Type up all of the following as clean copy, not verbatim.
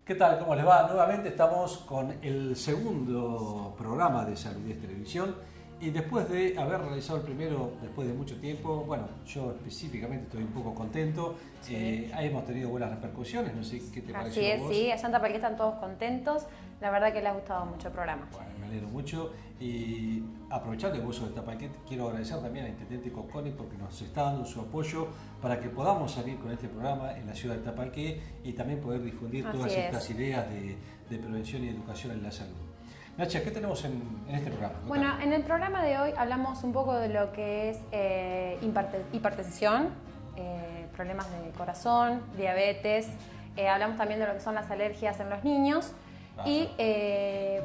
¿Qué tal? ¿Cómo les va? Nuevamente estamos con el segundo programa de Saludez Televisión y después de haber realizado el primero después de mucho tiempo, bueno, yo específicamente estoy un poco contento, Sí. Hemos tenido buenas repercusiones, no sé qué te Así pareció a es, vos. sí, allá en Tapalqué están todos contentos, la verdad que les ha gustado mucho el programa. Bueno, me alegro mucho y aprovechando el uso de Tapalqué, quiero agradecer también al Intendente Cosconi porque nos está dando su apoyo para que podamos salir con este programa en la ciudad de Tapalqué y también poder difundir todas Así estas es. ideas de prevención y educación en la salud. Nacha, ¿qué tenemos en este programa? Bueno, en el programa de hoy hablamos un poco de lo que es hipertensión, problemas de corazón, diabetes, hablamos también de lo que son las alergias en los niños y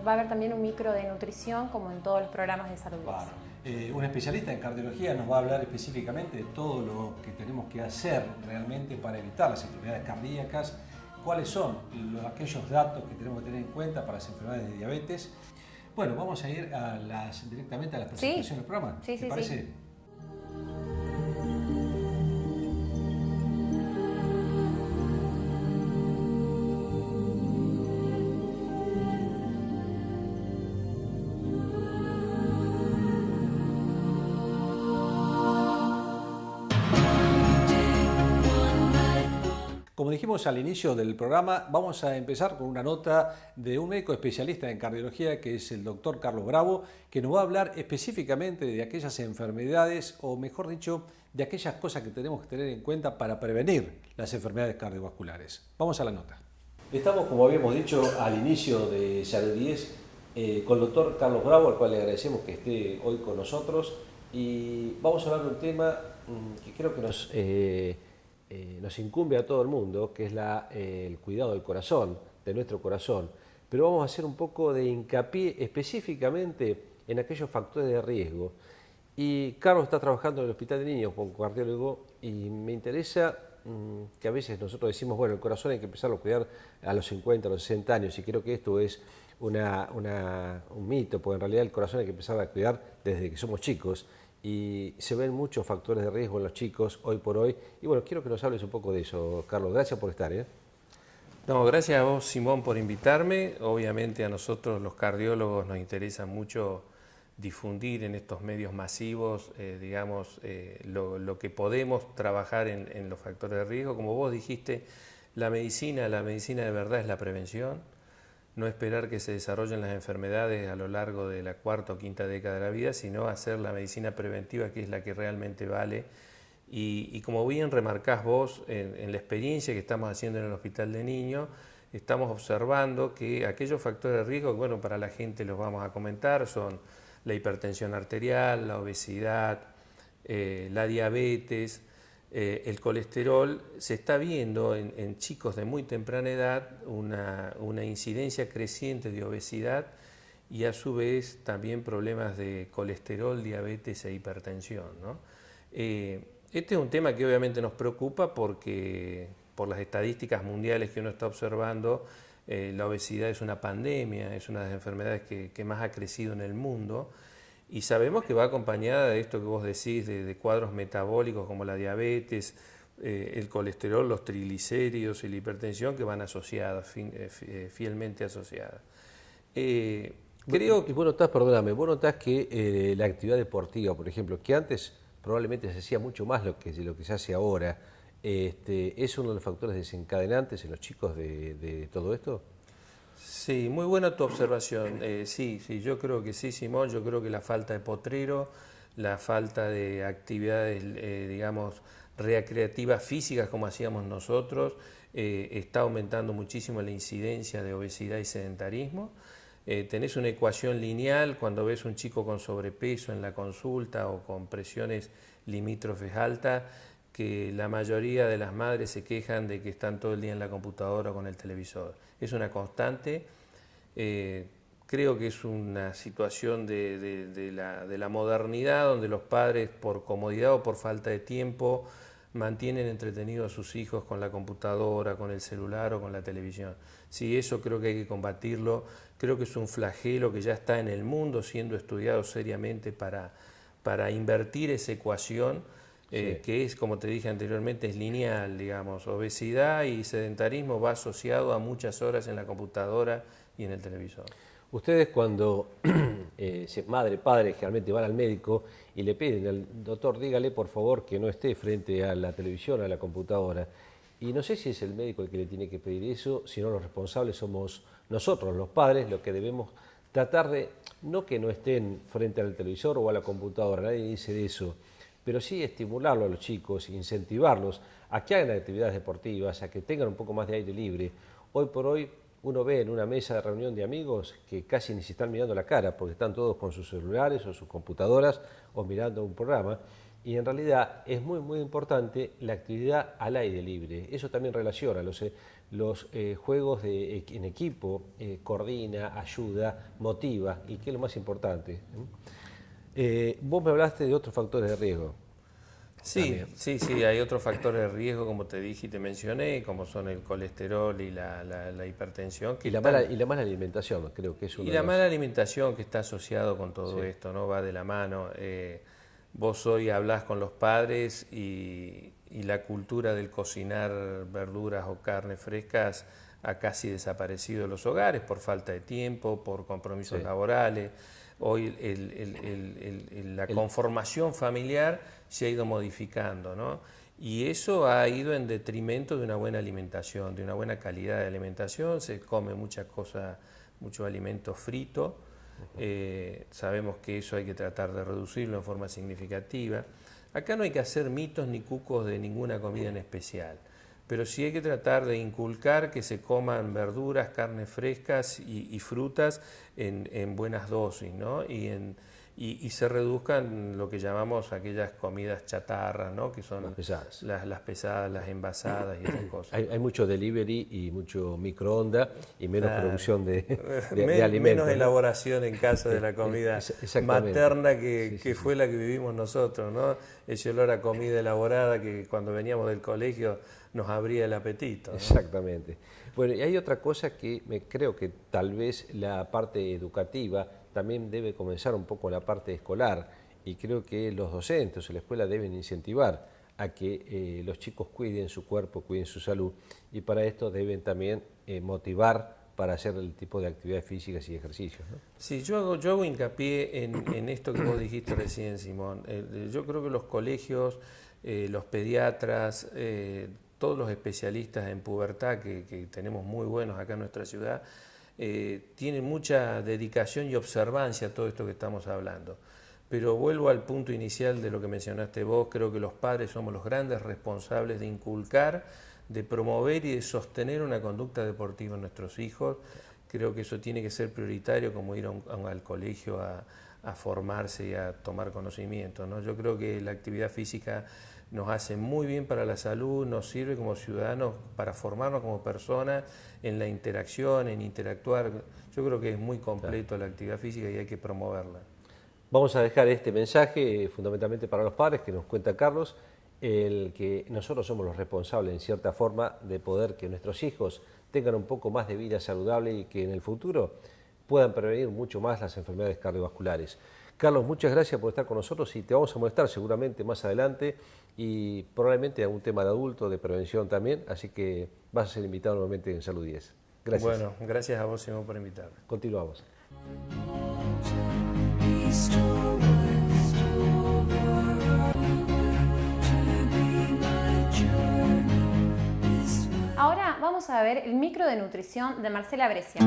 va a haber también un micro de nutrición como en todos los programas de salud. Claro. Un especialista en cardiología nos va a hablar específicamente de todo lo que tenemos que hacer realmente para evitar las enfermedades cardíacas, cuáles son aquellos datos que tenemos que tener en cuenta para las enfermedades de diabetes. Bueno, vamos a ir directamente a la presentación del programa. Sí, ¿Te sí, parece? sí. Como dijimos al inicio del programa, vamos a empezar con una nota de un médico especialista en cardiología que es el doctor Carlos Bravo, que nos va a hablar específicamente de aquellas enfermedades, o mejor dicho, de aquellas cosas que tenemos que tener en cuenta para prevenir las enfermedades cardiovasculares. Vamos a la nota. Estamos, como habíamos dicho al inicio de Salud 10, con el doctor Carlos Bravo, al cual le agradecemos que esté hoy con nosotros, y vamos a hablar de un tema que creo que nos incumbe a todo el mundo, que es el cuidado del corazón, de nuestro corazón. Pero vamos a hacer un poco de hincapié específicamente en aquellos factores de riesgo. Y Carlos está trabajando en el Hospital de Niños como cardiólogo y me interesa que a veces nosotros decimos, bueno, el corazón hay que empezarlo a cuidar a los 50, a los 60 años, y creo que esto es un mito, porque en realidad el corazón hay que empezar a cuidar desde que somos chicos. Y se ven muchos factores de riesgo en los chicos hoy por hoy. Y bueno, quiero que nos hables un poco de eso, Carlos. Gracias por estar. No, gracias a vos, Simón, por invitarme. Obviamente a nosotros los cardiólogos nos interesa mucho difundir en estos medios masivos, lo que podemos trabajar en los factores de riesgo. Como vos dijiste, la medicina de verdad es la prevención. No esperar que se desarrollen las enfermedades a lo largo de la cuarta o quinta década de la vida, sino hacer la medicina preventiva, que es la que realmente vale. Y como bien remarcás vos, en la experiencia que estamos haciendo en el Hospital de Niños, estamos observando que aquellos factores de riesgo, bueno, para la gente los vamos a comentar, son la hipertensión arterial, la obesidad, la diabetes, el colesterol. Se está viendo en chicos de muy temprana edad una incidencia creciente de obesidad y a su vez también problemas de colesterol, diabetes e hipertensión, ¿no? Este es un tema que obviamente nos preocupa porque por las estadísticas mundiales que uno está observando, la obesidad es una pandemia, es una de las enfermedades que más ha crecido en el mundo. Y sabemos que va acompañada de esto que vos decís, de cuadros metabólicos como la diabetes, el colesterol, los triglicéridos y la hipertensión que van asociadas, fielmente asociadas. Creo que vos notás que la actividad deportiva, por ejemplo, que antes probablemente se hacía mucho más lo que se hace ahora, ¿es uno de los factores desencadenantes en los chicos de todo esto? Sí, muy buena tu observación. Sí, yo creo que sí, Simón. Yo creo que la falta de potrero, la falta de actividades, recreativas físicas como hacíamos nosotros, está aumentando muchísimo la incidencia de obesidad y sedentarismo. Tenés una ecuación lineal cuando ves un chico con sobrepeso en la consulta o con presiones limítrofes altas, que la mayoría de las madres se quejan de que están todo el día en la computadora o con el televisor. Es una constante. Creo que es una situación de la modernidad donde los padres, por comodidad o por falta de tiempo, mantienen entretenidos a sus hijos con la computadora, con el celular o con la televisión. Sí, eso creo que hay que combatirlo. Creo que es un flagelo que ya está en el mundo siendo estudiado seriamente para invertir esa ecuación que es, como te dije anteriormente, es lineal, digamos. Obesidad y sedentarismo va asociado a muchas horas en la computadora y en el televisor. Ustedes cuando, madre, padre, generalmente van al médico y le piden al doctor, dígale por favor que no esté frente a la televisión, a la computadora. Y no sé si es el médico el que le tiene que pedir eso, sino los responsables somos nosotros, los padres, los que debemos tratar de, no que no estén frente al televisor o a la computadora, nadie dice de eso, pero sí estimularlo a los chicos, incentivarlos a que hagan actividades deportivas, a que tengan un poco más de aire libre. Hoy por hoy uno ve en una mesa de reunión de amigos que casi ni se están mirando la cara porque están todos con sus celulares o sus computadoras o mirando un programa, y en realidad es muy importante la actividad al aire libre. Eso también relaciona los juegos en equipo, coordina, ayuda, motiva, y que es lo más importante. Vos me hablaste de otros factores de riesgo. Sí, hay otros factores de riesgo, como te dije y te mencioné, como son el colesterol y la hipertensión. Y la mala alimentación, creo que es uno de los... mala alimentación que está asociado con todo esto, ¿no? Va de la mano. Vos hoy hablás con los padres y la cultura del cocinar verduras o carnes frescas ha casi desaparecido de los hogares por falta de tiempo, por compromisos laborales. Hoy la conformación familiar se ha ido modificando, ¿no? Y eso ha ido en detrimento de una buena alimentación, de una buena calidad de alimentación. Se come mucha cosa, mucho alimento frito. Sabemos que eso hay que tratar de reducirlo en forma significativa. Acá no hay que hacer mitos ni cucos de ninguna comida en especial, pero sí hay que tratar de inculcar que se coman verduras, carnes frescas y frutas en buenas dosis, ¿no? Y se reduzcan lo que llamamos aquellas comidas chatarras, ¿no? Que son las pesadas, las envasadas y esas cosas. Hay mucho delivery y mucho microondas y menos producción de alimentos. Menos ¿no? elaboración en casa de la comida materna que fue la que vivimos nosotros, ¿no? Ese olor a comida elaborada que cuando veníamos del colegio nos abría el apetito, ¿no? Exactamente. Bueno, y hay otra cosa que creo que tal vez la parte educativa también debe comenzar un poco la parte escolar, y creo que los docentes o la escuela deben incentivar a que los chicos cuiden su cuerpo, cuiden su salud, y para esto deben también motivar para hacer el tipo de actividades físicas y ejercicios, ¿no? Sí, yo hago hincapié en esto que vos dijiste recién, Simón. Yo creo que los colegios, los pediatras, todos los especialistas en pubertad que tenemos muy buenos acá en nuestra ciudad, tienen mucha dedicación y observancia a todo esto que estamos hablando. Pero vuelvo al punto inicial de lo que mencionaste vos, creo que los padres somos los grandes responsables de inculcar, de promover y de sostener una conducta deportiva en nuestros hijos. Creo que eso tiene que ser prioritario, como ir al colegio a formarse y a tomar conocimiento, ¿no? Yo creo que la actividad física nos hace muy bien para la salud, nos sirve como ciudadanos para formarnos como personas en la interacción, en interactuar. Yo creo que es muy completo la actividad física y hay que promoverla. Vamos a dejar este mensaje fundamentalmente para los padres que nos cuenta Carlos, el que nosotros somos los responsables en cierta forma de poder que nuestros hijos tengan un poco más de vida saludable y que en el futuro puedan prevenir mucho más las enfermedades cardiovasculares. Carlos, muchas gracias por estar con nosotros y te vamos a molestar seguramente más adelante y probablemente a un tema de adulto, de prevención también, así que vas a ser invitado nuevamente en Salud 10. Gracias. Bueno, gracias a vos, Simón, por invitarme. Continuamos. Ahora vamos a ver el micro de nutrición de Marcela Brescia.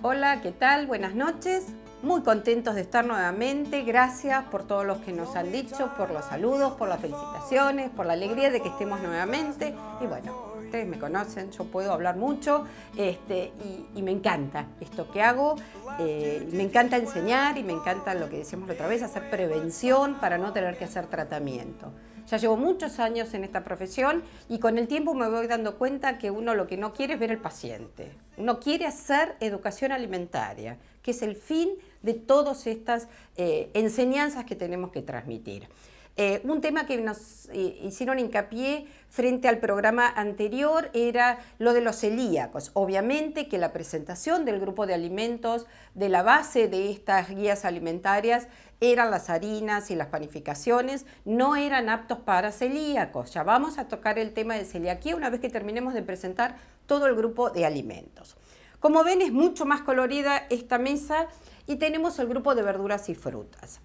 Hola, ¿qué tal? Buenas noches. Muy contentos de estar nuevamente. Gracias por todos los que nos han dicho, por los saludos, por las felicitaciones, por la alegría de que estemos nuevamente. Y bueno, ustedes me conocen, yo puedo hablar mucho y me encanta esto que hago. Me encanta enseñar y me encanta lo que decíamos la otra vez, hacer prevención para no tener que hacer tratamiento. Ya llevo muchos años en esta profesión y con el tiempo me voy dando cuenta que uno lo que no quiere es ver al paciente. Uno quiere hacer educación alimentaria, que es el fin de todas estas enseñanzas que tenemos que transmitir. Un tema que nos hicieron hincapié frente al programa anterior era lo de los celíacos. Obviamente que la presentación del grupo de alimentos, de la base de estas guías alimentarias, eran las harinas y las panificaciones, no eran aptos para celíacos. Ya vamos a tocar el tema de celiaquía una vez que terminemos de presentar todo el grupo de alimentos. Como ven, es mucho más colorida esta mesa y tenemos el grupo de verduras y frutas.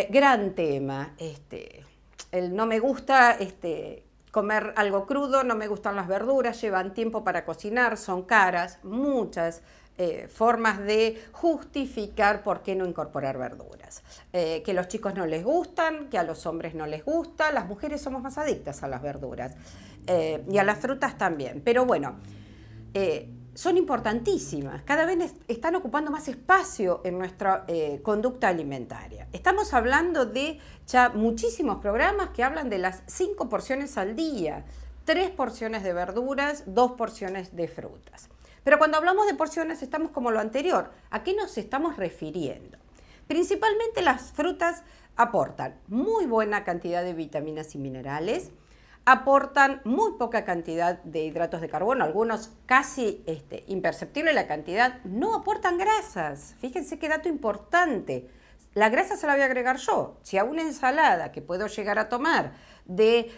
Gran tema, no me gusta comer algo crudo, no me gustan las verduras, llevan tiempo para cocinar, son caras, muchas formas de justificar por qué no incorporar verduras. Que a los chicos no les gustan, que a los hombres no les gusta, las mujeres somos más adictas a las verduras y a las frutas también, pero bueno, son importantísimas, cada vez están ocupando más espacio en nuestra conducta alimentaria. Estamos hablando de ya muchísimos programas que hablan de las 5 porciones al día, 3 porciones de verduras, 2 porciones de frutas. Pero cuando hablamos de porciones estamos como lo anterior, ¿a qué nos estamos refiriendo? Principalmente las frutas aportan muy buena cantidad de vitaminas y minerales, aportan muy poca cantidad de hidratos de carbono, algunos casi imperceptible la cantidad, no aportan grasas. Fíjense qué dato importante. La grasa se la voy a agregar yo. Si a una ensalada que puedo llegar a tomar de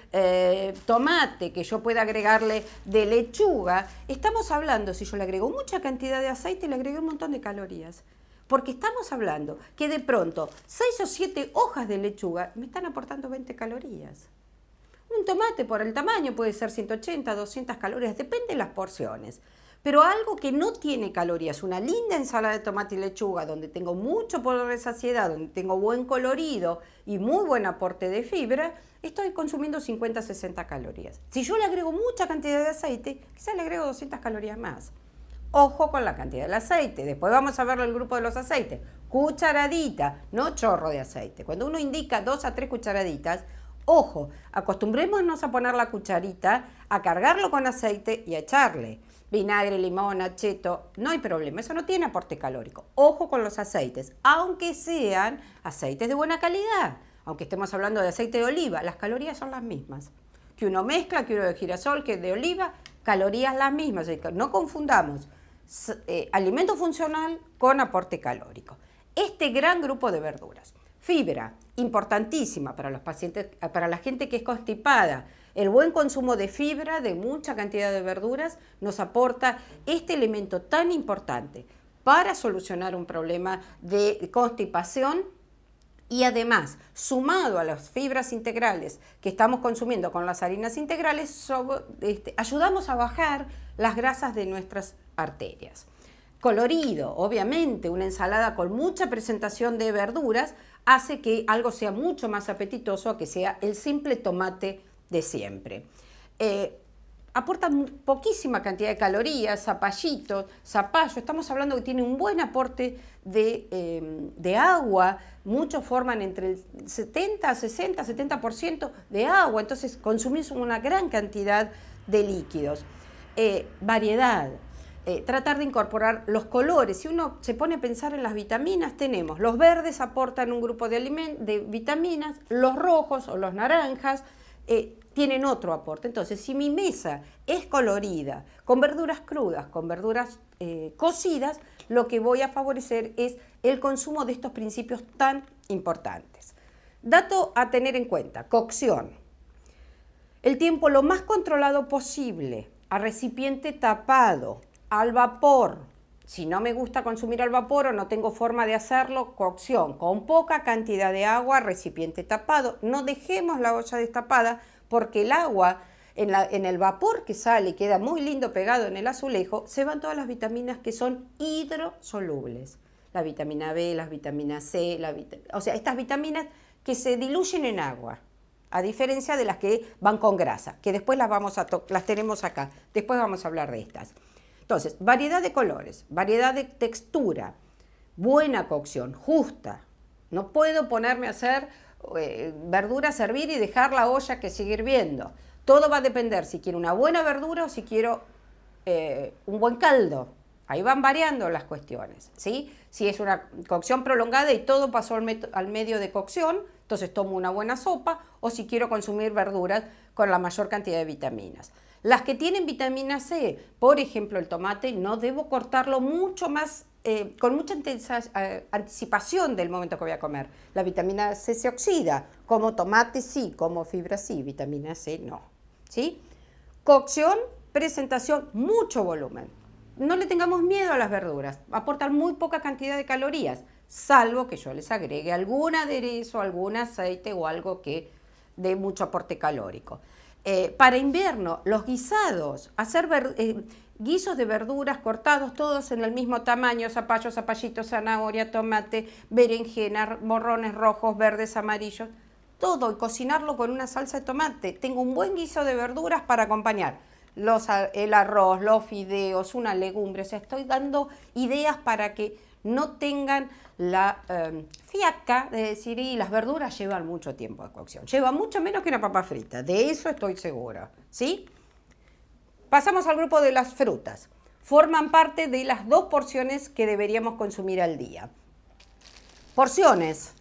tomate, que yo pueda agregarle de lechuga, estamos hablando, si yo le agrego mucha cantidad de aceite, le agrego un montón de calorías. Porque estamos hablando que de pronto 6 o 7 hojas de lechuga me están aportando 20 calorías. Un tomate por el tamaño puede ser 180, 200 calorías, depende de las porciones. Pero algo que no tiene calorías, una linda ensalada de tomate y lechuga, donde tengo mucho poder de saciedad, donde tengo buen colorido y muy buen aporte de fibra, estoy consumiendo 50, 60 calorías. Si yo le agrego mucha cantidad de aceite, quizás le agrego 200 calorías más. Ojo con la cantidad del aceite. Después vamos a ver el grupo de los aceites. Cucharadita, no chorro de aceite. Cuando uno indica 2 a 3 cucharaditas, ojo, acostumbrémonos a poner la cucharita, a cargarlo con aceite y a echarle vinagre, limón, acheto, no hay problema, eso no tiene aporte calórico. Ojo con los aceites, aunque sean aceites de buena calidad, aunque estemos hablando de aceite de oliva, las calorías son las mismas. Que uno mezcla, que uno de girasol, que de oliva, calorías las mismas, no confundamos alimento funcional con aporte calórico. Este gran grupo de verduras. Fibra, importantísima para los pacientes, para la gente que es constipada. El buen consumo de fibra, de mucha cantidad de verduras, nos aporta este elemento tan importante para solucionar un problema de constipación y además, sumado a las fibras integrales que estamos consumiendo con las harinas integrales, ayudamos a bajar las grasas de nuestras arterias. Colorido, obviamente, una ensalada con mucha presentación de verduras hace que algo sea mucho más apetitoso que sea el simple tomate de siempre. Aporta poquísima cantidad de calorías, zapallo, estamos hablando que tiene un buen aporte de agua, muchos forman entre el 70, 60, 70% de agua, entonces consumimos una gran cantidad de líquidos. Variedad. Tratar de incorporar los colores. Si uno se pone a pensar en las vitaminas, tenemos los verdes aportan un grupo de vitaminas, los rojos o los naranjas tienen otro aporte. Entonces, si mi mesa es colorida, con verduras crudas, con verduras cocidas, lo que voy a favorecer es el consumo de estos principios tan importantes. Dato a tener en cuenta, cocción. El tiempo lo más controlado posible, a recipiente tapado, al vapor. Si no me gusta consumir al vapor o no tengo forma de hacerlo, cocción con poca cantidad de agua, recipiente tapado. No dejemos la olla destapada porque el agua en el vapor que sale y queda muy lindo pegado en el azulejo, se van todas las vitaminas que son hidrosolubles. La vitamina B, las vitaminas C, o sea, estas vitaminas que se diluyen en agua, a diferencia de las que van con grasa, que después las tenemos acá. Después vamos a hablar de estas. Entonces, variedad de colores, variedad de textura, buena cocción, justa. No puedo ponerme a hacer verduras, servir y dejar la olla que sigue hirviendo. Todo va a depender si quiero una buena verdura o si quiero un buen caldo. Ahí van variando las cuestiones, ¿sí? Si es una cocción prolongada y todo pasó al medio de cocción, entonces tomo una buena sopa, o si quiero consumir verduras con la mayor cantidad de vitaminas. Las que tienen vitamina C, por ejemplo el tomate, no debo cortarlo mucho más, con mucha anticipación del momento que voy a comer. La vitamina C se oxida, como tomate sí, como fibra sí, vitamina C no, ¿sí? Cocción, presentación, mucho volumen. No le tengamos miedo a las verduras, aportan muy poca cantidad de calorías, salvo que yo les agregue algún aderezo, algún aceite o algo que dé mucho aporte calórico. Para invierno, los guisados, hacer guisos de verduras cortados todos en el mismo tamaño, zapallo, zapallito, zanahoria, tomate, berenjena, morrones rojos, verdes, amarillos, todo, y cocinarlo con una salsa de tomate. Tengo un buen guiso de verduras para acompañar el arroz, los fideos, una legumbre. O sea, estoy dando ideas para que no tengan la fiaca de decir, y las verduras llevan mucho tiempo de cocción. Llevan mucho menos que una papa frita, de eso estoy segura, ¿sí? Pasamos al grupo de las frutas. Forman parte de las 2 porciones que deberíamos consumir al día. Porciones,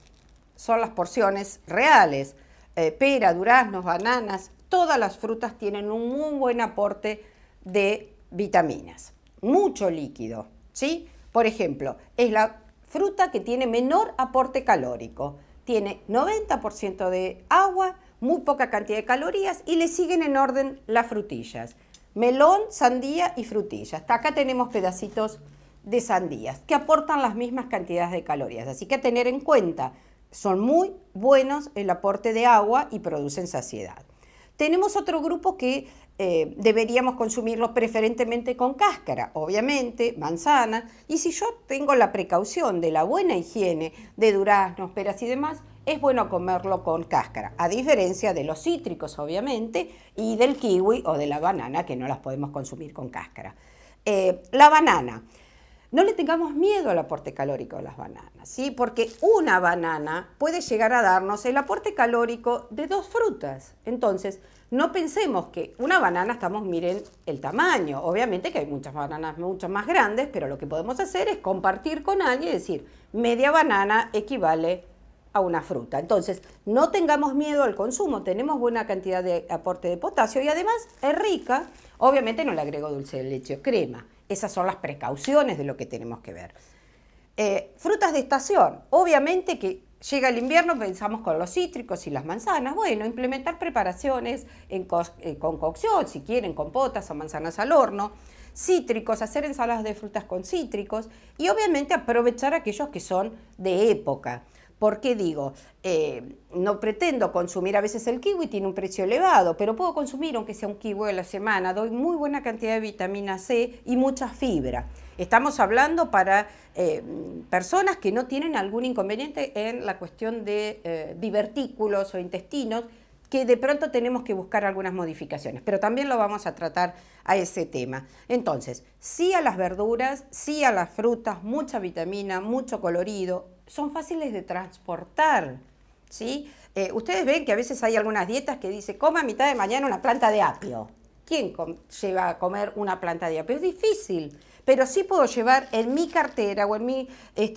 son las porciones reales. Pera, duraznos, bananas, todas las frutas tienen un muy buen aporte de vitaminas. Mucho líquido, ¿sí? Por ejemplo, es la fruta que tiene menor aporte calórico. Tiene 90% de agua, muy poca cantidad de calorías y le siguen en orden las frutillas. Melón, sandía y frutillas. Hasta acá tenemos pedacitos de sandías que aportan las mismas cantidades de calorías. Así que a tener en cuenta, son muy buenos el aporte de agua y producen saciedad. Tenemos otro grupo que deberíamos consumirlo preferentemente con cáscara, obviamente, manzanas, y si yo tengo la precaución de la buena higiene de duraznos, peras y demás, es bueno comerlo con cáscara, a diferencia de los cítricos, obviamente, y del kiwi o de la banana, que no las podemos consumir con cáscara. La banana. No le tengamos miedo al aporte calórico de las bananas, ¿sí? Porque una banana puede llegar a darnos el aporte calórico de 2 frutas. Entonces, no pensemos que una banana, miren el tamaño. Obviamente que hay muchas bananas mucho más grandes, pero lo que podemos hacer es compartir con alguien y decir, media banana equivale a una fruta. Entonces, no tengamos miedo al consumo, tenemos buena cantidad de aporte de potasio y además es rica. Obviamente no le agrego dulce de leche o crema. Esas son las precauciones de lo que tenemos que ver. Frutas de estación. Obviamente que llega el invierno, pensamos con los cítricos y las manzanas. Bueno, implementar preparaciones con cocción, si quieren, compotas o manzanas al horno. Cítricos, hacer ensaladas de frutas con cítricos. Y obviamente aprovechar aquellos que son de época. ¿Por qué digo? No pretendo consumir, a veces el kiwi tiene un precio elevado, pero puedo consumir aunque sea un kiwi a la semana, doy muy buena cantidad de vitamina C y mucha fibra. Estamos hablando para personas que no tienen algún inconveniente en la cuestión de divertículos o intestinos, que de pronto tenemos que buscar algunas modificaciones, pero también lo vamos a tratar a ese tema. Entonces, sí a las verduras, sí a las frutas, mucha vitamina, mucho colorido, son fáciles de transportar, ¿sí? Ustedes ven que a veces hay algunas dietas que dice, coma a mitad de mañana una planta de apio. ¿Quién lleva a comer una planta de apio? Es difícil, pero sí puedo llevar en mi cartera o en mi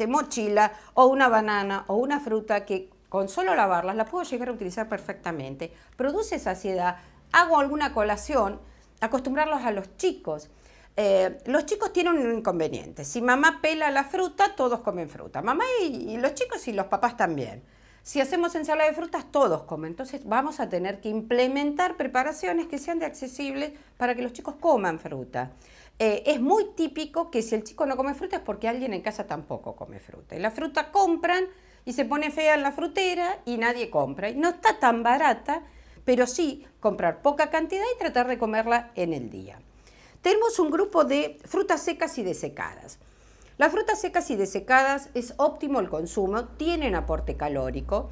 mochila o una banana o una fruta que con solo lavarlas la puedo llegar a utilizar perfectamente. Produce saciedad, hago alguna colación, acostumbrarlos a los chicos. Los chicos tienen un inconveniente. Si mamá pela la fruta, todos comen fruta. Mamá y los chicos y los papás también. Si hacemos ensalada de frutas, todos comen. Entonces vamos a tener que implementar preparaciones que sean de accesibles para que los chicos coman fruta. Es muy típico que si el chico no come fruta es porque alguien en casa tampoco come fruta. Y la fruta compran y se pone fea en la frutera y nadie compra. Y no está tan barata, pero sí comprar poca cantidad y tratar de comerla en el día. Tenemos un grupo de frutas secas y desecadas. Las frutas secas y desecadas es óptimo el consumo, tienen aporte calórico.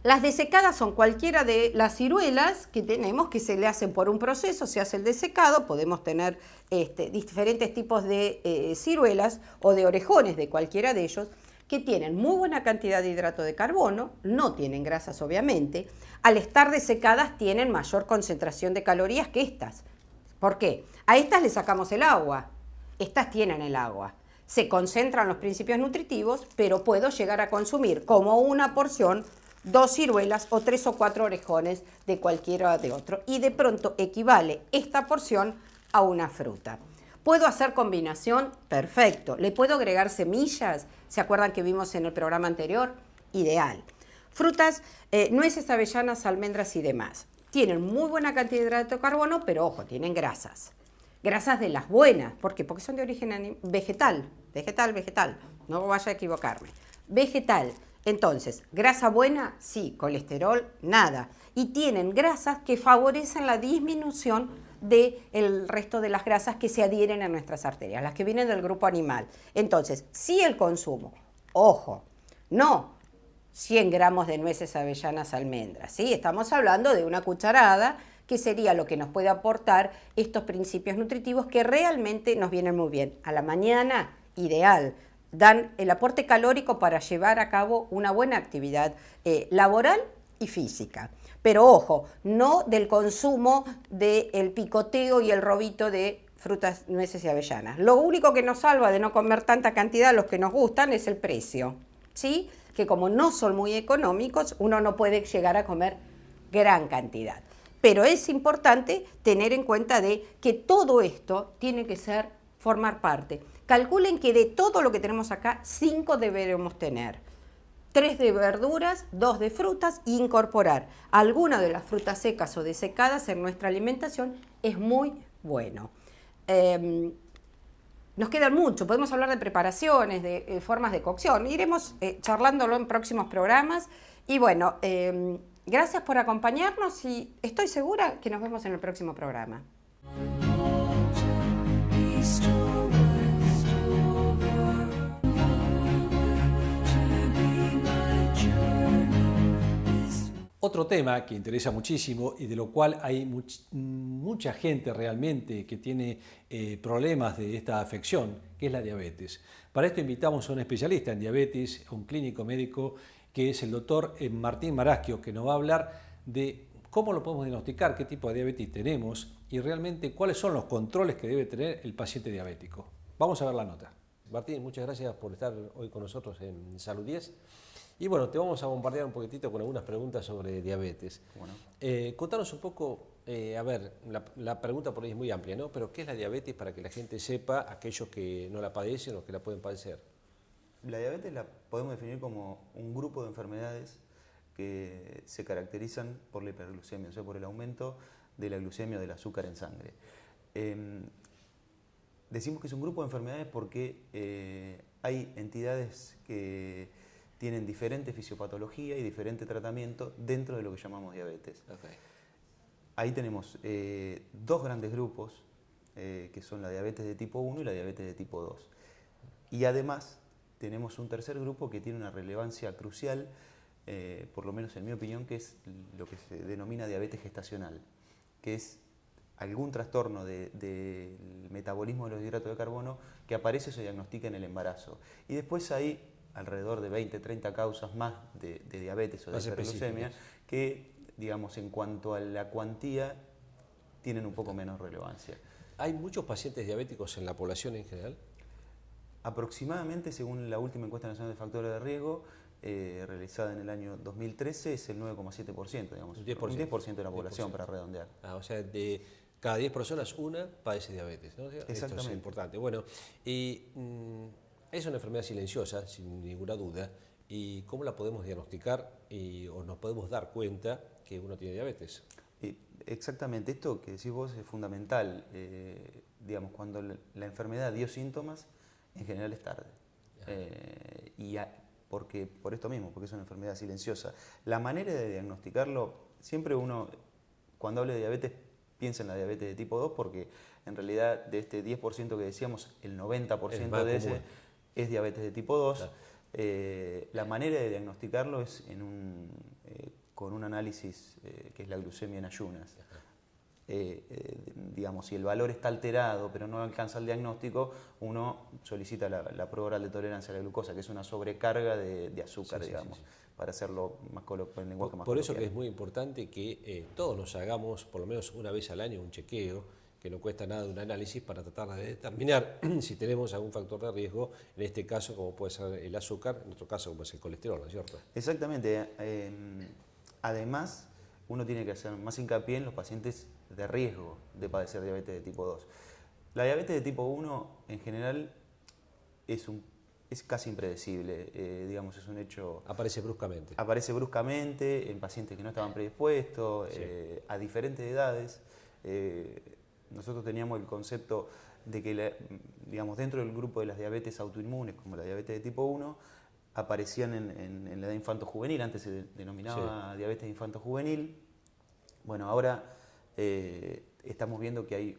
Las desecadas son cualquiera de las ciruelas que tenemos que se le hacen por un proceso, se hace el desecado, podemos tener diferentes tipos de ciruelas o de orejones de cualquiera de ellos, que tienen muy buena cantidad de hidrato de carbono, no tienen grasas obviamente, al estar desecadas tienen mayor concentración de calorías que estas. ¿Por qué? A estas le sacamos el agua Estas tienen el agua. Se concentran los principios nutritivos, pero puedo llegar a consumir como una porción 2 ciruelas o 3 o 4 orejones de cualquiera de otro. Y de pronto equivale esta porción a una fruta. ¿Puedo hacer combinación? Perfecto. ¿Le puedo agregar semillas? ¿Se acuerdan que vimos en el programa anterior? Ideal. Frutas, nueces, avellanas, almendras y demás. Tienen muy buena cantidad de hidrato de carbono, pero ojo, tienen grasas. Grasas de las buenas. ¿Por qué? Porque son de origen vegetal. Vegetal. No vaya a equivocarme. Vegetal. Entonces, ¿grasa buena? Sí. Colesterol, nada. Y tienen grasas que favorecen la disminución del resto de las grasas que se adhieren a nuestras arterias, las que vienen del grupo animal. Entonces, si el consumo, ojo, no 100 gramos de nueces, avellanas, almendras, ¿sí? Estamos hablando de una cucharada, que sería lo que nos puede aportar estos principios nutritivos que realmente nos vienen muy bien. A la mañana, ideal, dan el aporte calórico para llevar a cabo una buena actividad laboral y física. Pero ojo, no del consumo del picoteo y el robito de frutas, nueces y avellanas. Lo único que nos salva de no comer tanta cantidad, los que nos gustan, es el precio, ¿sí? Que como no son muy económicos, uno no puede llegar a comer gran cantidad. Pero es importante tener en cuenta de que todo esto tiene que formar parte. Calculen que de todo lo que tenemos acá, 5 deberemos tener. 3 de verduras, 2 de frutas e incorporar alguna de las frutas secas o desecadas en nuestra alimentación es muy bueno. Nos quedan mucho, podemos hablar de preparaciones, de formas de cocción. Iremos charlándolo en próximos programas. Y bueno, gracias por acompañarnos y estoy segura que nos vemos en el próximo programa. Otro tema que interesa muchísimo y de lo cual hay mucha gente realmente que tiene problemas de esta afección, que es la diabetes. Para esto invitamos a un especialista en diabetes, a un clínico médico, que es el doctor Martín Maraschio, que nos va a hablar de cómo lo podemos diagnosticar, qué tipo de diabetes tenemos y realmente cuáles son los controles que debe tener el paciente diabético. Vamos a ver la nota. Martín, muchas gracias por estar hoy con nosotros en Salud 10. Y bueno, te vamos a bombardear un poquitito con algunas preguntas sobre diabetes. Bueno. Contanos un poco, a ver, la pregunta por ahí es muy amplia, ¿no? Pero ¿qué es la diabetes para que la gente sepa, aquellos que no la padecen o que la pueden padecer? La diabetes la podemos definir como un grupo de enfermedades que se caracterizan por la hiperglucemia, o sea, por el aumento de la glucemia o del azúcar en sangre. Decimos que es un grupo de enfermedades porque hay entidades que tienen diferente fisiopatología y diferente tratamiento dentro de lo que llamamos diabetes. Okay. Ahí tenemos 2 grandes grupos, que son la diabetes de tipo 1 y la diabetes de tipo 2. Y además tenemos un tercer grupo que tiene una relevancia crucial, por lo menos en mi opinión, que es lo que se denomina diabetes gestacional, que es algún trastorno del metabolismo de los hidratos de carbono que aparece o se diagnostica en el embarazo. Y después hay alrededor de 20, 30 causas más de diabetes o de hiperglucemia que, digamos, en cuanto a la cuantía, tienen un poco menos relevancia. ¿Hay muchos pacientes diabéticos en la población en general? Aproximadamente, según la última encuesta nacional de factores de riesgo, realizada en el año 2013, es el 9,7%, digamos. Un 10% de la población, 10%. Para redondear. O sea, de cada 10 personas, una padece diabetes, ¿no? Exactamente. Esto es importante. Bueno, y es una enfermedad silenciosa, sin ninguna duda. ¿Y cómo la podemos diagnosticar o nos podemos dar cuenta que uno tiene diabetes? Exactamente, esto que decís vos es fundamental. Digamos, cuando la enfermedad dio síntomas, en general es tarde. Porque, por esto mismo, porque es una enfermedad silenciosa. La manera de diagnosticarlo, siempre uno, cuando habla de diabetes, piensa en la diabetes de tipo 2, porque en realidad de este 10% que decíamos, el 90% de ese es diabetes de tipo 2. Claro. La manera de diagnosticarlo es con un análisis que es la glucemia en ayunas. Digamos, si el valor está alterado pero no alcanza el diagnóstico, uno solicita la prueba oral de tolerancia a la glucosa, que es una sobrecarga de azúcar, digamos, para hacerlo más con el lenguaje más coloquial. Por eso que es muy importante que todos nos hagamos por lo menos una vez al año un chequeo, que no cuesta nada un análisis para tratar de determinar si tenemos algún factor de riesgo, en este caso como puede ser el azúcar, en otro caso como es el colesterol, ¿no es cierto? Exactamente. Además, uno tiene que hacer más hincapié en los pacientes de riesgo de padecer diabetes de tipo 2. La diabetes de tipo 1 en general es casi impredecible, digamos, es un hecho... Aparece bruscamente. Aparece bruscamente en pacientes que no estaban predispuestos, Sí. a diferentes edades. Nosotros teníamos el concepto de que, digamos, dentro del grupo de las diabetes autoinmunes, como la diabetes de tipo 1, aparecían en la edad infanto-juvenil, antes se denominaba diabetes infanto-juvenil. Bueno, ahora estamos viendo que hay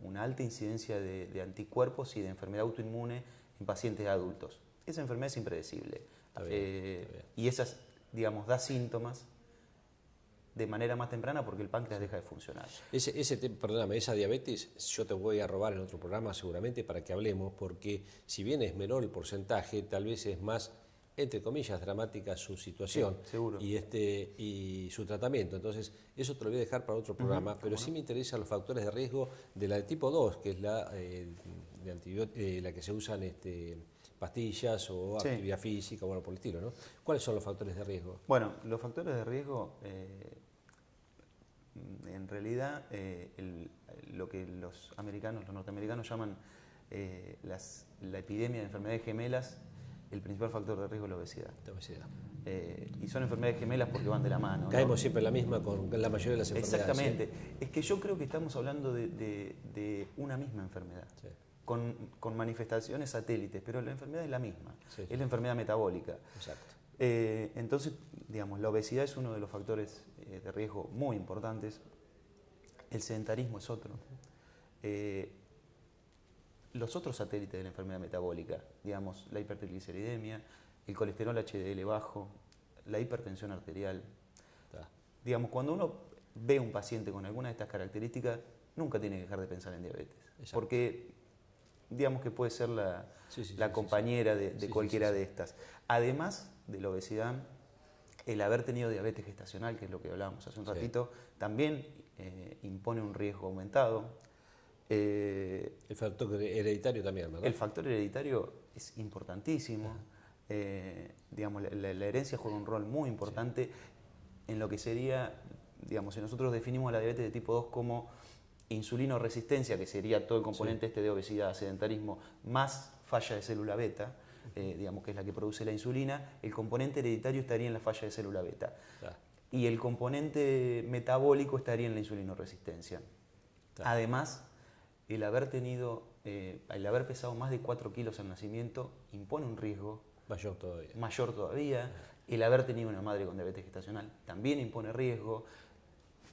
una alta incidencia de anticuerpos y de enfermedad autoinmune en pacientes adultos. Esa enfermedad es impredecible. Está bien. Y esas, digamos, da síntomas de manera más temprana porque el páncreas deja de funcionar. Perdóname, esa diabetes yo te voy a robar en otro programa seguramente para que hablemos, porque si bien es menor el porcentaje, tal vez es más, entre comillas, dramática su situación, Sí, seguro. y su tratamiento. Entonces, eso te lo voy a dejar para otro programa, pero sí me interesan los factores de riesgo de la de tipo 2, que es la que se usan pastillas o Sí. actividad física, bueno, por el estilo, ¿no? ¿Cuáles son los factores de riesgo? Bueno, los factores de riesgo, en realidad, lo que los norteamericanos llaman la epidemia de enfermedades gemelas, el principal factor de riesgo es la obesidad. La obesidad. Y son enfermedades gemelas porque van de la mano, ¿no? Caemos siempre en la misma con la mayoría de las enfermedades. Exactamente. Es que yo creo que estamos hablando de una misma enfermedad, Sí. con manifestaciones satélites, pero la enfermedad es la misma, Sí. es la enfermedad metabólica. Exacto. Entonces, digamos, la obesidad es uno de los factores de riesgo muy importantes. El sedentarismo es otro. Los otros satélites de la enfermedad metabólica, digamos, la hipertrigliceridemia, el colesterol HDL bajo, la hipertensión arterial. Está. Digamos, cuando uno ve un paciente con alguna de estas características, nunca tiene que dejar de pensar en diabetes. Exacto. Porque, digamos que puede ser la Sí, compañera de Sí, cualquiera sí, sí. de estas. Además de la obesidad, el haber tenido diabetes gestacional, que es lo que hablábamos hace un Sí. ratito, también impone un riesgo aumentado. El factor hereditario también, ¿verdad? El factor hereditario es importantísimo. Digamos, la herencia juega un rol muy importante en lo que sería, digamos, si nosotros definimos la diabetes de tipo 2 como insulinoresistencia, que sería todo el componente de obesidad, sedentarismo, más falla de célula beta, digamos que es la que produce la insulina, el componente hereditario estaría en la falla de célula beta. Está. Y el componente metabólico estaría en la insulinoresistencia. Está. Además, el haber pesado más de 4 kilos al nacimiento impone un riesgo Mayor todavía. mayor todavía. El haber tenido una madre con diabetes gestacional también impone riesgo,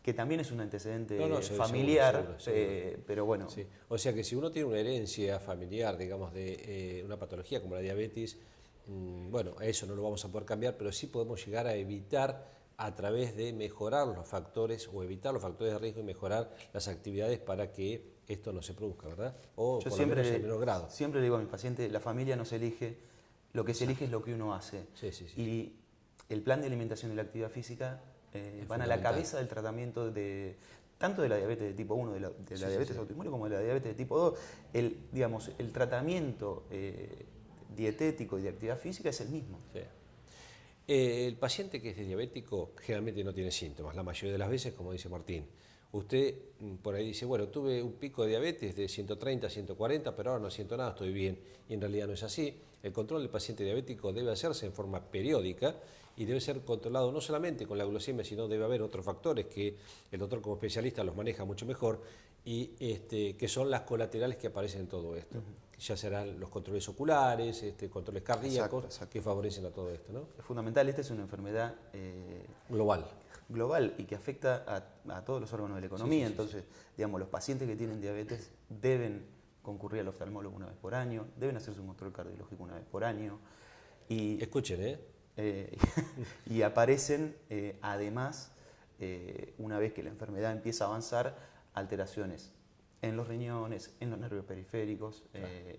que también es un antecedente familiar, seguro. pero bueno. Sí. O sea que si uno tiene una herencia familiar, digamos, de una patología como la diabetes, bueno, eso no lo vamos a poder cambiar, pero sí podemos llegar a evitar a través de mejorar los factores o evitar los factores de riesgo y mejorar las actividades para que esto no se produzca, ¿verdad? O Yo por lo menos en menor grado. siempre le digo a mis pacientes, la familia no se elige, lo que se elige es lo que uno hace. Sí. Y el plan de alimentación y la actividad física van a la cabeza del tratamiento tanto de la diabetes de tipo 1, de la diabetes autoinmune, como de la diabetes de tipo 2. El tratamiento dietético y de actividad física es el mismo. Sí. El paciente que es diabético generalmente no tiene síntomas, la mayoría de las veces, como dice Martín. Usted por ahí dice, bueno, tuve un pico de diabetes de 130, 140, pero ahora no siento nada, estoy bien. Y en realidad no es así. El control del paciente diabético debe hacerse en forma periódica y debe ser controlado no solamente con la glucemia, sino debe haber otros factores que el doctor como especialista los maneja mucho mejor y que son las colaterales que aparecen en todo esto. Ya serán los controles oculares, controles cardíacos, Exacto. que favorecen a todo esto, ¿no? Es fundamental, esta es una enfermedad global y que afecta a todos los órganos de la economía. Entonces, digamos, los pacientes que tienen diabetes deben concurrir al oftalmólogo una vez por año, deben hacerse un control cardiológico una vez por año. Y, escuchen, y aparecen, además, una vez que la enfermedad empieza a avanzar, alteraciones en los riñones, en los nervios periféricos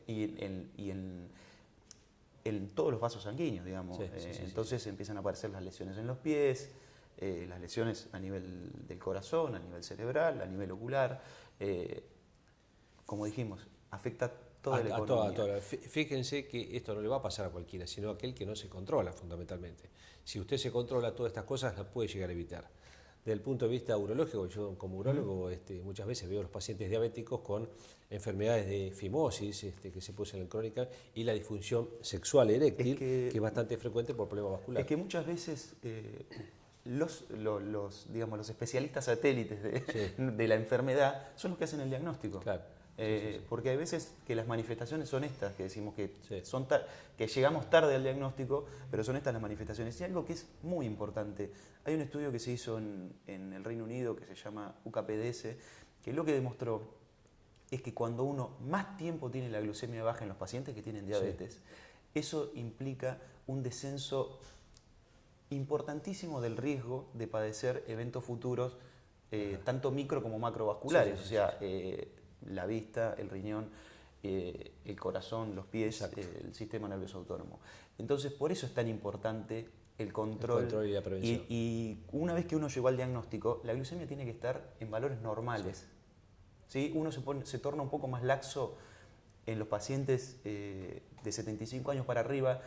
y en todos los vasos sanguíneos, digamos. Entonces empiezan a aparecer las lesiones en los pies, las lesiones a nivel del corazón, a nivel cerebral, a nivel ocular. como dijimos, afecta toda la economía. Fíjense que esto no le va a pasar a cualquiera, sino a aquel que no se controla fundamentalmente. Si usted se controla todas estas cosas, las puede llegar a evitar. Desde el punto de vista urológico, yo como urólogo muchas veces veo a los pacientes diabéticos con enfermedades de fimosis que se pueden en crónica y la disfunción sexual eréctil, que es bastante frecuente por problemas vasculares. Es que muchas veces los especialistas satélites de la enfermedad son los que hacen el diagnóstico. Claro. Porque hay veces que las manifestaciones son estas, que decimos que, que llegamos tarde al diagnóstico, pero son estas las manifestaciones. Y algo que es muy importante, hay un estudio que se hizo en el Reino Unido que se llama UKPDS, que lo que demostró es que cuando uno más tiempo tiene la glucemia baja en los pacientes que tienen diabetes, eso implica un descenso importantísimo del riesgo de padecer eventos futuros, tanto micro como macrovasculares, la vista, el riñón, el corazón, los pies, el sistema nervioso autónomo. Entonces, por eso es tan importante el control y la prevención. Y una vez que uno llegó al diagnóstico, la glucemia tiene que estar en valores normales. ¿Sí? Uno se torna un poco más laxo en los pacientes de 75 años para arriba,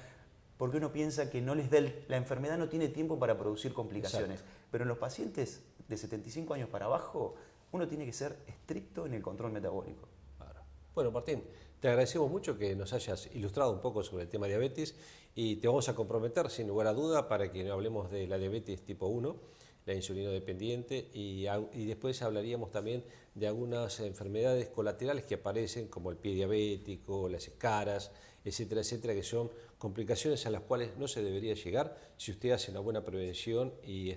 porque uno piensa que no les da la enfermedad no tiene tiempo para producir complicaciones. Exacto. Pero en los pacientes de 75 años para abajo, uno tiene que ser estricto en el control metabólico. Claro. Bueno, Martín, te agradecemos mucho que nos hayas ilustrado un poco sobre el tema de diabetes y te vamos a comprometer, sin lugar a duda, para que hablemos de la diabetes tipo 1, la insulino dependiente, y después hablaríamos también de algunas enfermedades colaterales que aparecen, como el pie diabético, las escaras, etcétera, etcétera, que son complicaciones a las cuales no se debería llegar si usted hace una buena prevención y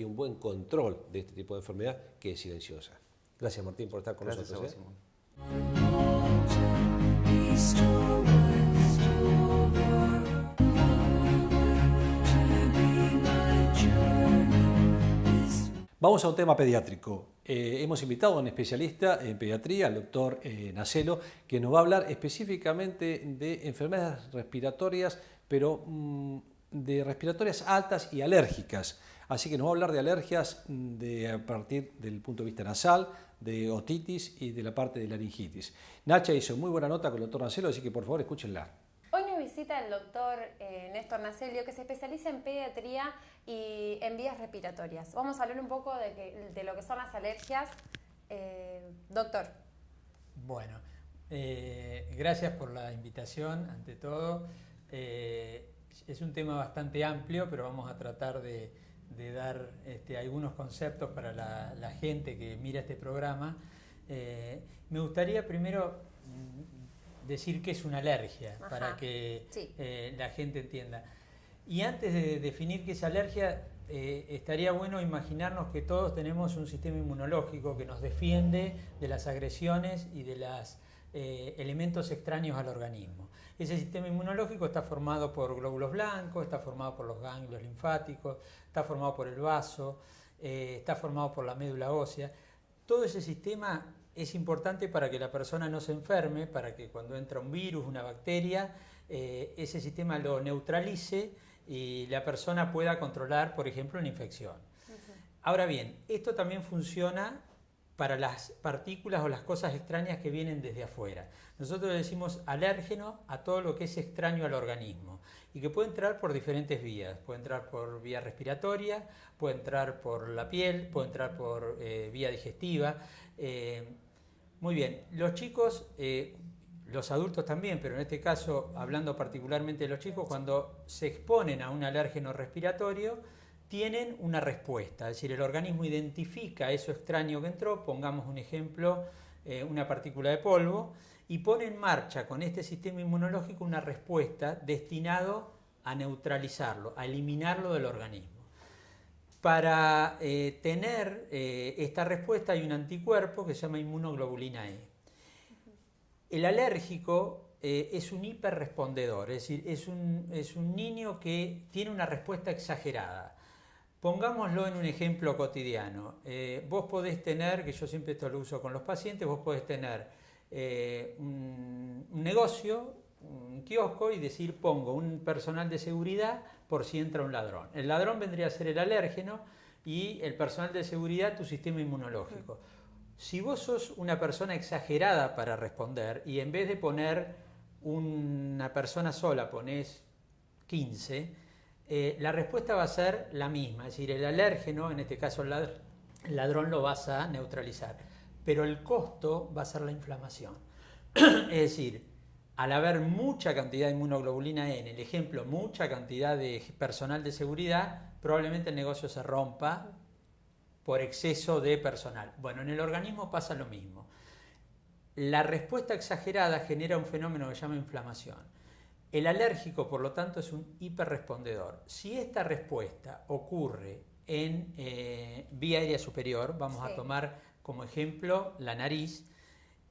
un buen control de este tipo de enfermedad que es silenciosa. Gracias, Martín, por estar con nosotros. Gracias a vos, Simón. Vamos a un tema pediátrico. Hemos invitado a un especialista en pediatría, al doctor Nacelo, que nos va a hablar específicamente de enfermedades respiratorias, pero de respiratorias altas y alérgicas. Así que nos va a hablar de alergias a partir del punto de vista nasal, de otitis y de la parte de laringitis. Nacha hizo muy buena nota con el doctor Nacelo, así que por favor escúchenla. Hoy nos visita el doctor Néstor Nacelio, que se especializa en pediatría y en vías respiratorias. Vamos a hablar un poco de lo que son las alergias. Doctor. Bueno, gracias por la invitación, ante todo. Es un tema bastante amplio, pero vamos a tratar de dar algunos conceptos para la gente que mira este programa. Me gustaría primero decir qué es una alergia, para que la gente entienda. Y antes de definir qué es alergia, estaría bueno imaginarnos que todos tenemos un sistema inmunológico que nos defiende de las agresiones y de los elementos extraños al organismo. Ese sistema inmunológico está formado por glóbulos blancos, está formado por los ganglios linfáticos, está formado por el vaso, está formado por la médula ósea. Todo ese sistema es importante para que la persona no se enferme, para que cuando entra un virus, una bacteria, ese sistema lo neutralice y la persona pueda controlar, por ejemplo, una infección. Ahora bien, esto también funciona para las partículas o las cosas extrañas que vienen desde afuera. Nosotros le decimos alérgeno a todo lo que es extraño al organismo y que puede entrar por diferentes vías. Puede entrar por vía respiratoria, puede entrar por la piel, puede entrar por vía digestiva. Muy bien, los chicos, los adultos también, pero en este caso, hablando particularmente de los chicos, cuando se exponen a un alérgeno respiratorio, tienen una respuesta, es decir, el organismo identifica eso extraño que entró, pongamos un ejemplo, una partícula de polvo, y pone en marcha con este sistema inmunológico una respuesta destinado a neutralizarlo, a eliminarlo del organismo. Para tener esta respuesta hay un anticuerpo que se llama inmunoglobulina E. El alérgico es un hiperrespondedor, es decir, es un niño que tiene una respuesta exagerada. Pongámoslo en un ejemplo cotidiano. Vos podés tener, que yo siempre esto lo uso con los pacientes, vos podés tener un negocio, un kiosco y decir pongo un personal de seguridad por si entra un ladrón. El ladrón vendría a ser el alérgeno y el personal de seguridad tu sistema inmunológico. Si vos sos una persona exagerada para responder y en vez de poner una persona sola ponés 15, la respuesta va a ser la misma. Es decir, el alérgeno, en este caso el ladrón, lo vas a neutralizar. Pero el costo va a ser la inflamación. Es decir, al haber mucha cantidad de inmunoglobulina E, en el ejemplo, mucha cantidad de personal de seguridad, probablemente el negocio se rompa por exceso de personal. Bueno, en el organismo pasa lo mismo. La respuesta exagerada genera un fenómeno que se llama inflamación. El alérgico, por lo tanto, es un hiperrespondedor. Si esta respuesta ocurre en vía aérea superior, vamos a tomar como ejemplo la nariz,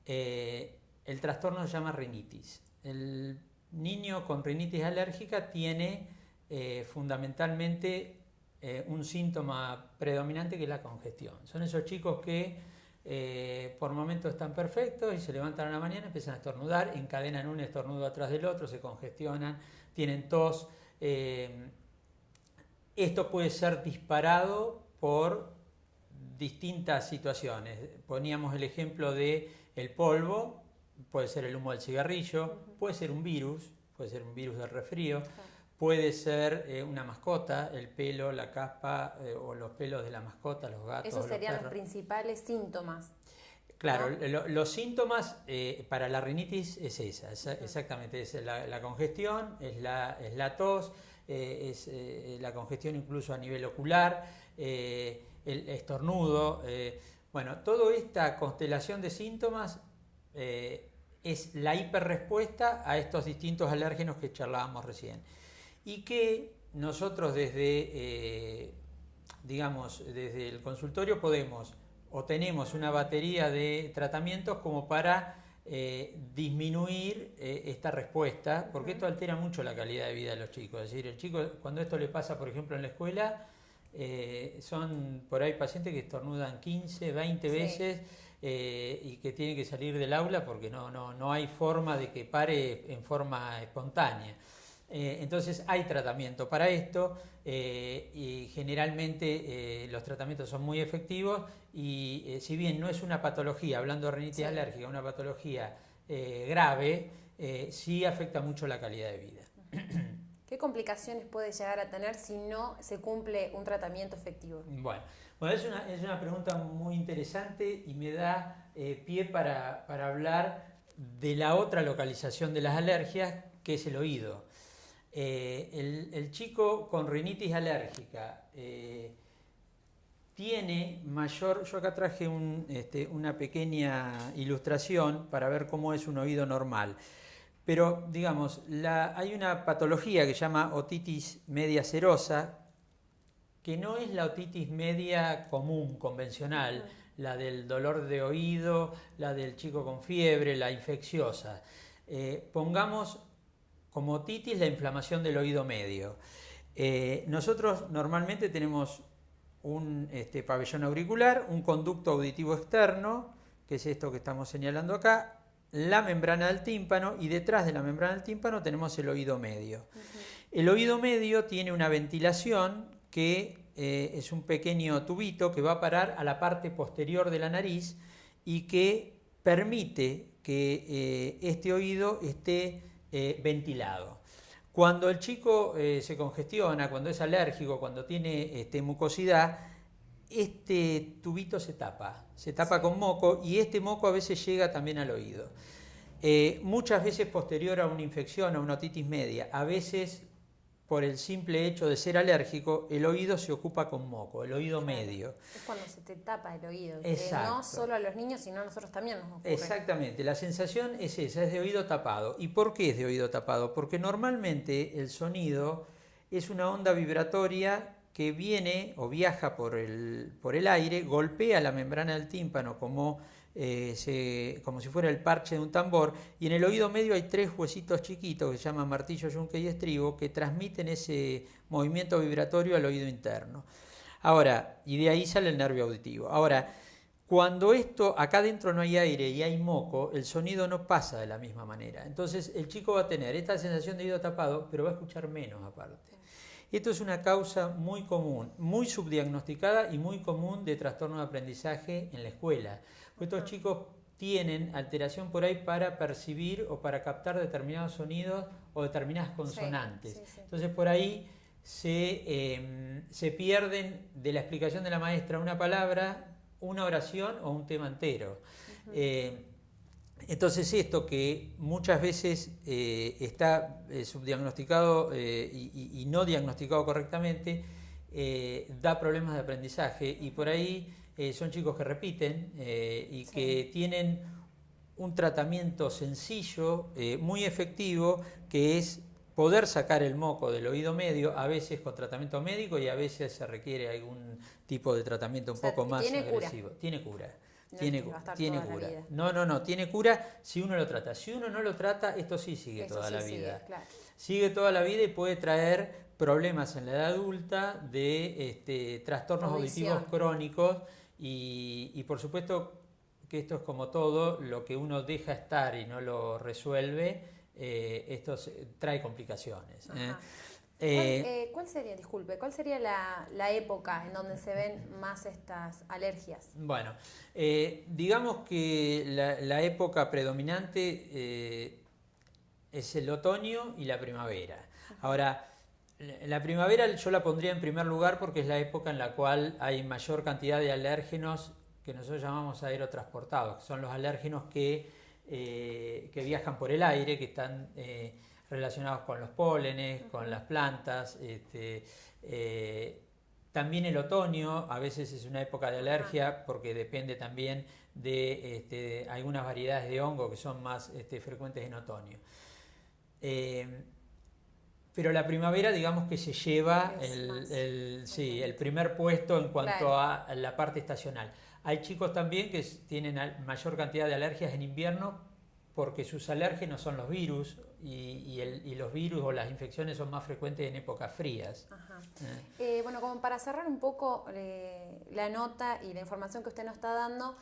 el trastorno se llama rinitis. El niño con rinitis alérgica tiene fundamentalmente un síntoma predominante que es la congestión. Son esos chicos que por momentos están perfectos y se levantan a la mañana, empiezan a estornudar, encadenan un estornudo atrás del otro, se congestionan, tienen tos. Esto puede ser disparado por distintas situaciones. Poníamos el ejemplo de el polvo, puede ser el humo del cigarrillo, puede ser un virus del resfrío. Puede ser una mascota, el pelo, la caspa o los pelos de la mascota, los gatos. Esos serían los principales síntomas. Claro, ¿no? Los síntomas para la rinitis es esa, exactamente, es la congestión, es la tos, es la congestión incluso a nivel ocular, el estornudo. Bueno, toda esta constelación de síntomas es la hiperrespuesta a estos distintos alérgenos que charlábamos recién. Y que nosotros desde el consultorio podemos o tenemos una batería de tratamientos como para disminuir esta respuesta, porque esto altera mucho la calidad de vida de los chicos. Es decir, el chico, cuando esto le pasa, por ejemplo, en la escuela, son por ahí pacientes que estornudan 15, 20 veces y que tienen que salir del aula porque no hay forma de que pare en forma espontánea. Entonces hay tratamiento para esto y generalmente los tratamientos son muy efectivos y si bien no es una patología, hablando de rinitis alérgica, una patología grave, sí afecta mucho la calidad de vida. ¿Qué complicaciones puede llegar a tener si no se cumple un tratamiento efectivo? Bueno, es una pregunta muy interesante y me da pie para hablar de la otra localización de las alergias, que es el oído. El chico con rinitis alérgica tiene mayor... Yo acá traje una pequeña ilustración para ver cómo es un oído normal. Pero, digamos, hay una patología que se llama otitis media serosa, que no es la otitis media común, convencional, la del dolor de oído, la del chico con fiebre, la infecciosa. Pongamos como otitis la inflamación del oído medio. Nosotros normalmente tenemos un pabellón auricular, un conducto auditivo externo, que es esto que estamos señalando acá, la membrana del tímpano, y detrás de la membrana del tímpano tenemos el oído medio. El oído medio tiene una ventilación que es un pequeño tubito que va a parar a la parte posterior de la nariz y que permite que este oído esté ventilado. Cuando el chico se congestiona, cuando es alérgico, cuando tiene mucosidad, este tubito se tapa con moco y este moco a veces llega también al oído. Muchas veces posterior a una infección, a una otitis media, a veces por el simple hecho de ser alérgico, el oído se ocupa con moco, el oído medio. Es cuando se te tapa el oído, exacto. Que no solo a los niños, sino a nosotros también nos ocurre. Exactamente, la sensación es esa, es de oído tapado. ¿Y por qué es de oído tapado? Porque normalmente el sonido es una onda vibratoria que viene o viaja por el aire, golpea la membrana del tímpano como si fuera el parche de un tambor, y en el oído medio hay 3 huesitos chiquitos que se llaman martillo, yunque y estribo, que transmiten ese movimiento vibratorio al oído interno. Ahora, y de ahí sale el nervio auditivo. Ahora, cuando acá adentro no hay aire y hay moco, el sonido no pasa de la misma manera. Entonces el chico va a tener esta sensación de oído tapado, pero va a escuchar menos aparte. Esto es una causa muy común, muy subdiagnosticada y muy común de trastorno de aprendizaje en la escuela. Estos chicos tienen alteración por ahí para percibir o para captar determinados sonidos o determinadas consonantes. Sí, sí, sí. Entonces por ahí se pierden de la explicación de la maestra una palabra, una oración o un tema entero. Entonces esto que muchas veces está subdiagnosticado y no diagnosticado correctamente, da problemas de aprendizaje, y por ahí son chicos que repiten y que tienen un tratamiento sencillo, muy efectivo, que es poder sacar el moco del oído medio, a veces con tratamiento médico y a veces se requiere algún tipo de tratamiento un poco más agresivo. Tiene cura. Tiene cura. No, tiene cura si uno lo trata. Si uno no lo trata, esto sí sigue toda la vida. Claro. Sigue toda la vida y puede traer problemas en la edad adulta de trastornos auditivos crónicos y por supuesto que esto es como todo, lo que uno deja estar y no lo resuelve, esto trae complicaciones. ¿Cuál sería la época en donde se ven más estas alergias? Bueno, digamos que la época predominante es el otoño y la primavera. Ahora, la primavera yo la pondría en primer lugar porque es la época en la cual hay mayor cantidad de alérgenos que nosotros llamamos aerotransportados, que son los alérgenos que viajan por el aire, que están relacionados con los pólenes, con las plantas. También el otoño a veces es una época de alergia porque depende también de algunas variedades de hongo que son más frecuentes en otoño. Pero la primavera, digamos que se lleva el primer puesto en cuanto a la parte estacional. Hay chicos también que tienen mayor cantidad de alergias en invierno porque sus alérgenos son los virus y los virus o las infecciones son más frecuentes en épocas frías. Bueno, como para cerrar un poco la nota y la información que usted nos está dando,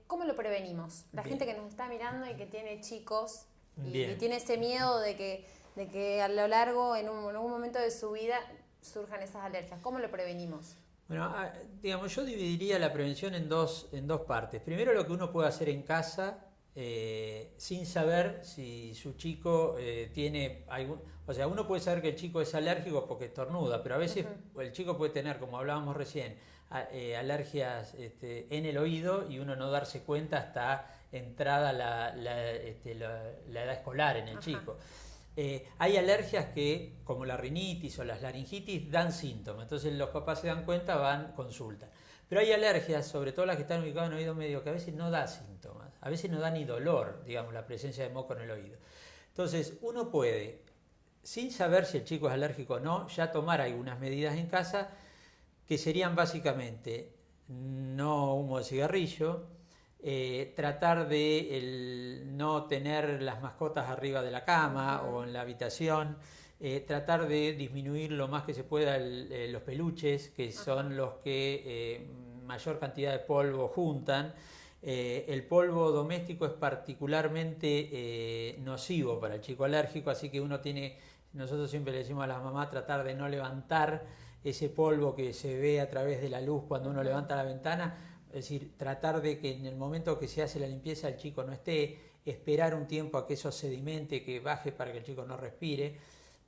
¿cómo lo prevenimos? La gente que nos está mirando y que tiene chicos y tiene ese miedo de que a lo largo, en algún momento de su vida, surjan esas alergias. ¿Cómo lo prevenimos? Bueno, digamos, yo dividiría la prevención en dos partes. Primero, lo que uno puede hacer en casa sin saber si su chico tiene algún... O sea, uno puede saber que el chico es alérgico porque estornuda, pero a veces el chico puede tener, como hablábamos recién, alergias en el oído y uno no darse cuenta hasta entrada la edad escolar en el chico. Hay alergias que, como la rinitis o las laringitis, dan síntomas, entonces los papás se dan cuenta, van, consultan. Pero hay alergias, sobre todo las que están ubicadas en el oído medio, que a veces no da síntomas, a veces no da ni dolor, digamos, la presencia de moco en el oído. Entonces uno puede, sin saber si el chico es alérgico o no, ya tomar algunas medidas en casa que serían básicamente no humo de cigarrillo, tratar de no tener las mascotas arriba de la cama o en la habitación, tratar de disminuir lo más que se pueda los peluches, que son los que mayor cantidad de polvo juntan. El polvo doméstico es particularmente nocivo para el chico alérgico, así que nosotros siempre le decimos a las mamás tratar de no levantar ese polvo que se ve a través de la luz cuando uno levanta la ventana. Es decir, tratar de que en el momento que se hace la limpieza el chico no esté, esperar un tiempo a que eso sedimente, que baje para que el chico no respire.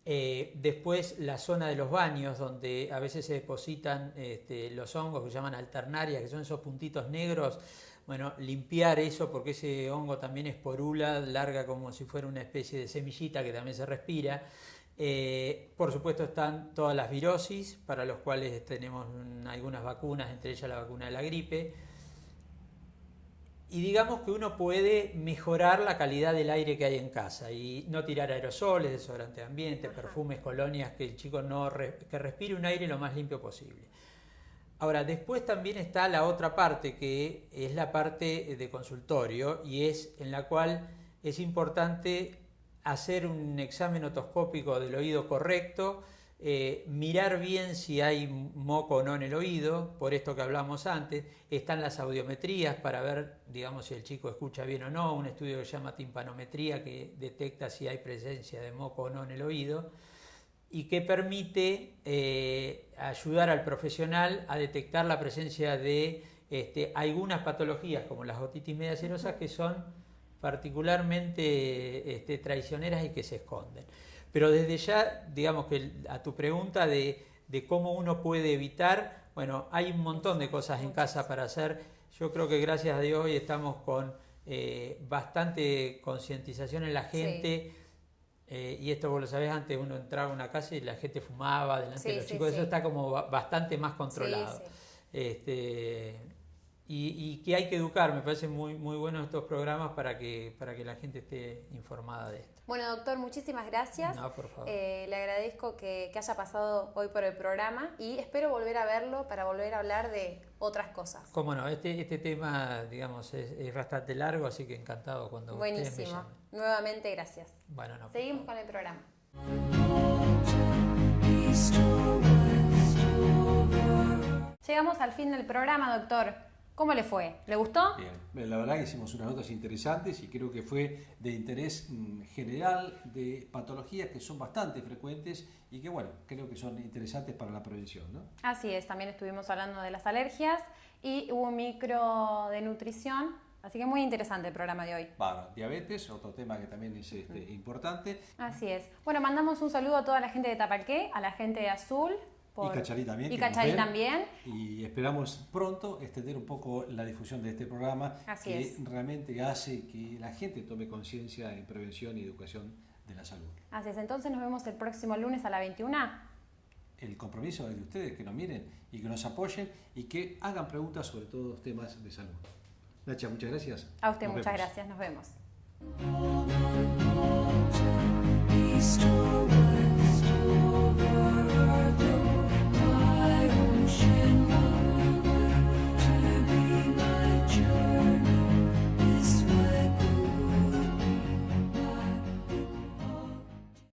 Después la zona de los baños, donde a veces se depositan los hongos que se llaman alternarias, que son esos puntitos negros. Bueno, limpiar eso porque ese hongo también esporula, larga como si fuera una especie de semillita que también se respira. Por supuesto están todas las virosis, para los cuales tenemos algunas vacunas, entre ellas la vacuna de la gripe. Y digamos que uno puede mejorar la calidad del aire que hay en casa y no tirar aerosoles, desodorante de ambiente, perfumes, colonias, que el chico que respire un aire lo más limpio posible. Ahora, después también está la otra parte, que es la parte de consultorio, y es en la cual es importante hacer un examen otoscópico del oído correcto, mirar bien si hay moco o no en el oído, por esto que hablamos antes. Están las audiometrías para ver, digamos, si el chico escucha bien o no, un estudio que se llama timpanometría que detecta si hay presencia de moco o no en el oído. y que permite ayudar al profesional a detectar la presencia de algunas patologías como las otitis media serosa que son particularmente traicioneras y que se esconden. Pero desde ya, digamos que a tu pregunta de cómo uno puede evitar, bueno, hay un montón de cosas en casa para hacer. Yo creo que gracias a Dios hoy estamos con bastante concientización en la gente. Sí. Y esto vos lo sabés, antes uno entraba a una casa y la gente fumaba delante de los chicos, eso está como bastante más controlado. Y que hay que educar, me parece muy buenos estos programas para que la gente esté informada de esto. Bueno, doctor, muchísimas gracias. No, por favor. Le agradezco que haya pasado hoy por el programa y espero volver a verlo para volver a hablar de otras cosas. Cómo no, este tema, digamos, es bastante largo, así que encantado cuando ustedes me llamen. Nuevamente, gracias. Bueno, no. Seguimos con el programa. Llegamos al fin del programa, doctor. ¿Cómo le fue? ¿Le gustó? Bien, la verdad que hicimos unas notas interesantes y creo que fue de interés general de patologías que son bastante frecuentes y que, bueno, creo que son interesantes para la prevención, ¿no? Así es, también estuvimos hablando de las alergias y hubo un micro de nutrición, así que muy interesante el programa de hoy. Bueno, diabetes, otro tema que también es importante. Así es. Bueno, mandamos un saludo a toda la gente de Tapalqué, a la gente de Azul. Y Cachalí también. Y Cachalí también. Y esperamos pronto extender un poco la difusión de este programa que realmente hace que la gente tome conciencia en prevención y educación de la salud. Así es, entonces nos vemos el próximo lunes a la 21. El compromiso es de ustedes, que nos miren y que nos apoyen y que hagan preguntas sobre todos los temas de salud. Nacha, muchas gracias. A usted muchas gracias, nos vemos.